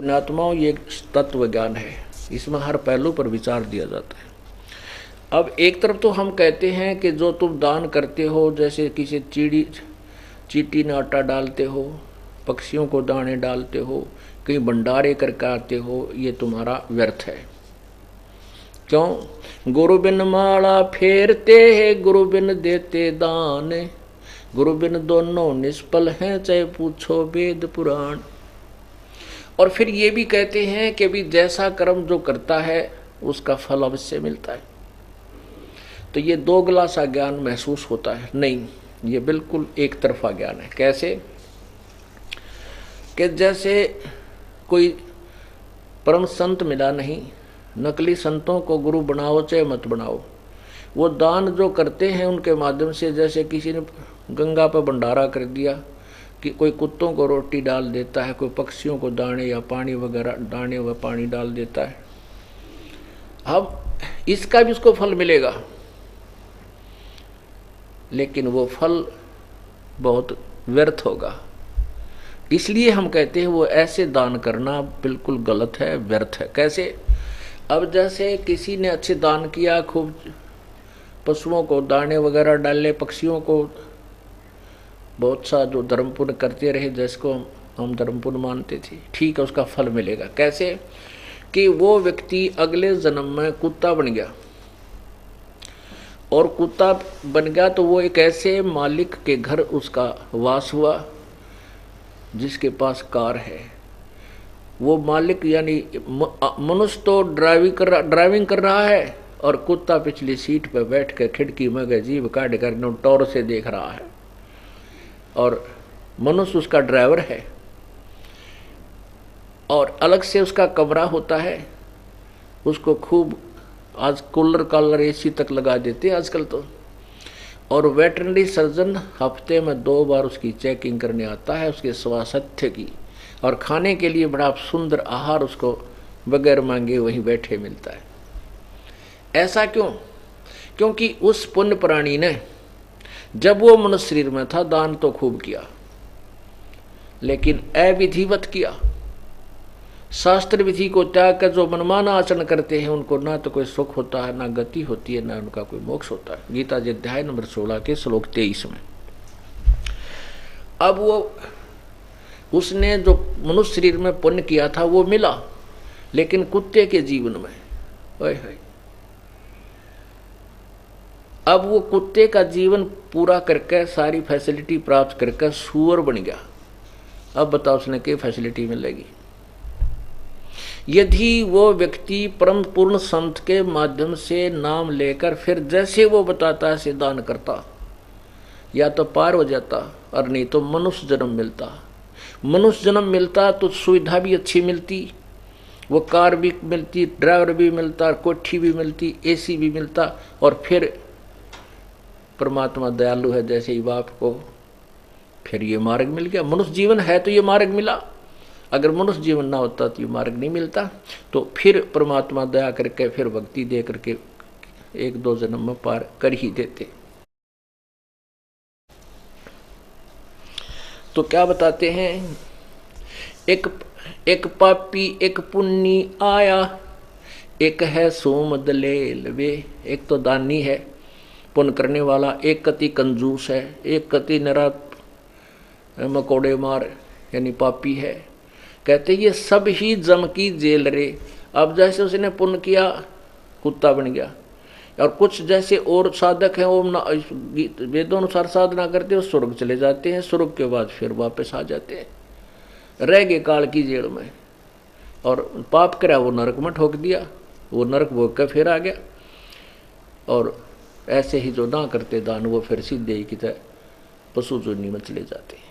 पुण्यात्माओं, ये तत्व ज्ञान है, इसमें हर पहलू पर विचार दिया जाता है। अब एक तरफ तो हम कहते हैं कि जो तुम दान करते हो, जैसे किसी चींटी में आटा डालते हो, पक्षियों को दाने डालते हो, कहीं भंडारे करके आते हो, ये तुम्हारा व्यर्थ है। क्यों? गुरु बिन माला फेरते हैं, गुरु बिन देते दान, गुरु बिन दोनों निष्फल हैं, चाहे पूछो वेद पुराण। और फिर ये भी कहते हैं कि भी जैसा कर्म जो करता है उसका फल अवश्य मिलता है। तो ये दोगला सा ज्ञान महसूस होता है। नहीं, ये बिल्कुल एक तरफा ज्ञान है। कैसे? कि जैसे कोई परम संत मिला नहीं, नकली संतों को गुरु बनाओ चाहे मत बनाओ, वो दान जो करते हैं उनके माध्यम से, जैसे किसी ने गंगा पर भंडारा कर दिया, कि कोई कुत्तों को रोटी डाल देता है, कोई पक्षियों को दाने या पानी वगैरह, दाने व पानी डाल देता है, अब इसका भी उसको फल मिलेगा, लेकिन वो फल बहुत व्यर्थ होगा। इसलिए हम कहते हैं वो ऐसे दान करना बिल्कुल गलत है, व्यर्थ है। कैसे? अब जैसे किसी ने अच्छे दान किया, खूब पशुओं को दाने वगैरह डाले, पक्षियों को बहुत सा जो धर्म पुण्य करते रहे, जिसको हम धर्म पुण्य मानते थे, ठीक है, उसका फल मिलेगा। कैसे? कि वो व्यक्ति अगले जन्म में कुत्ता बन गया, और कुत्ता बन गया तो वो एक ऐसे मालिक के घर उसका वास हुआ जिसके पास कार है। वो मालिक यानी मनुष्य तो ड्राइविंग कर रहा है, और कुत्ता पिछली सीट पर बैठ कर खिड़की में जीभ काट कर टौर से देख रहा है, और मनुष्य उसका ड्राइवर है। और अलग से उसका कमरा होता है, उसको खूब आज कूलर कालर एसी तक लगा देते हैं आजकल तो। और वेटरनरी सर्जन हफ्ते में 2 बार उसकी चेकिंग करने आता है, उसके स्वास्थ्य की। और खाने के लिए बड़ा सुंदर आहार उसको बगैर मांगे वहीं बैठे मिलता है। ऐसा क्यों? क्योंकि उस पुण्य प्राणी ने जब वो मनुष्य शरीर में था दान तो खूब किया, लेकिन अविधिवत किया। शास्त्र विधि को त्याग कर जो मनमाना आचरण करते हैं उनको ना तो कोई सुख होता है, ना गति होती है, ना उनका कोई मोक्ष होता है। गीता जी अध्याय नंबर 16 के श्लोक 23 में। अब वो उसने जो मनुष्य शरीर में पुण्य किया था वो मिला, लेकिन कुत्ते के जीवन में ओए होए, अब वो कुत्ते का जीवन पूरा करके सारी फैसिलिटी प्राप्त करके सूअर बन गया। अब बताओ उसने क्या फैसिलिटी मिलेगी? यदि वो व्यक्ति परम पूर्ण संत के माध्यम से नाम लेकर फिर जैसे वो बताता है से दान करता, या तो पार हो जाता, और नहीं तो मनुष्य जन्म मिलता। मनुष्य जन्म मिलता तो सुविधा भी अच्छी मिलती, वो कार भी मिलती, ड्राइवर भी मिलता, कोठी भी मिलती, एसी भी मिलता, और फिर परमात्मा दयालु है जैसे ही बाप को फिर ये मार्ग मिल गया। मनुष्य जीवन है तो ये मार्ग मिला, अगर मनुष्य जीवन ना होता तो ये मार्ग नहीं मिलता। तो फिर परमात्मा दया करके फिर भक्ति दे करके 1-2 जन्म में पार कर ही देते। तो क्या बताते हैं? एक पापी एक पुण्य आया, एक है सोम दलेल वे। एक तो दानी है, पुण्य करने वाला, एक कति कंजूस है, एक कति नरा मकोड़े मार यानी पापी है। कहते ये सब ही जम की जेल रे। अब जैसे उसने पुण्य किया कुत्ता बन गया, और कुछ जैसे और साधक हैं वो वेदों अनुसार साधना करते हो स्वर्ग चले जाते हैं, स्वर्ग के बाद फिर वापस आ जाते हैं, रह गए काल की जेल में। और पाप करा वो नरक में ठोक दिया, वो नरक भोग कर फिर आ गया। और ऐसे ही जो ना करते दान वो फिर सीधे ही की तरह पशु जोनी में चले जाते हैं।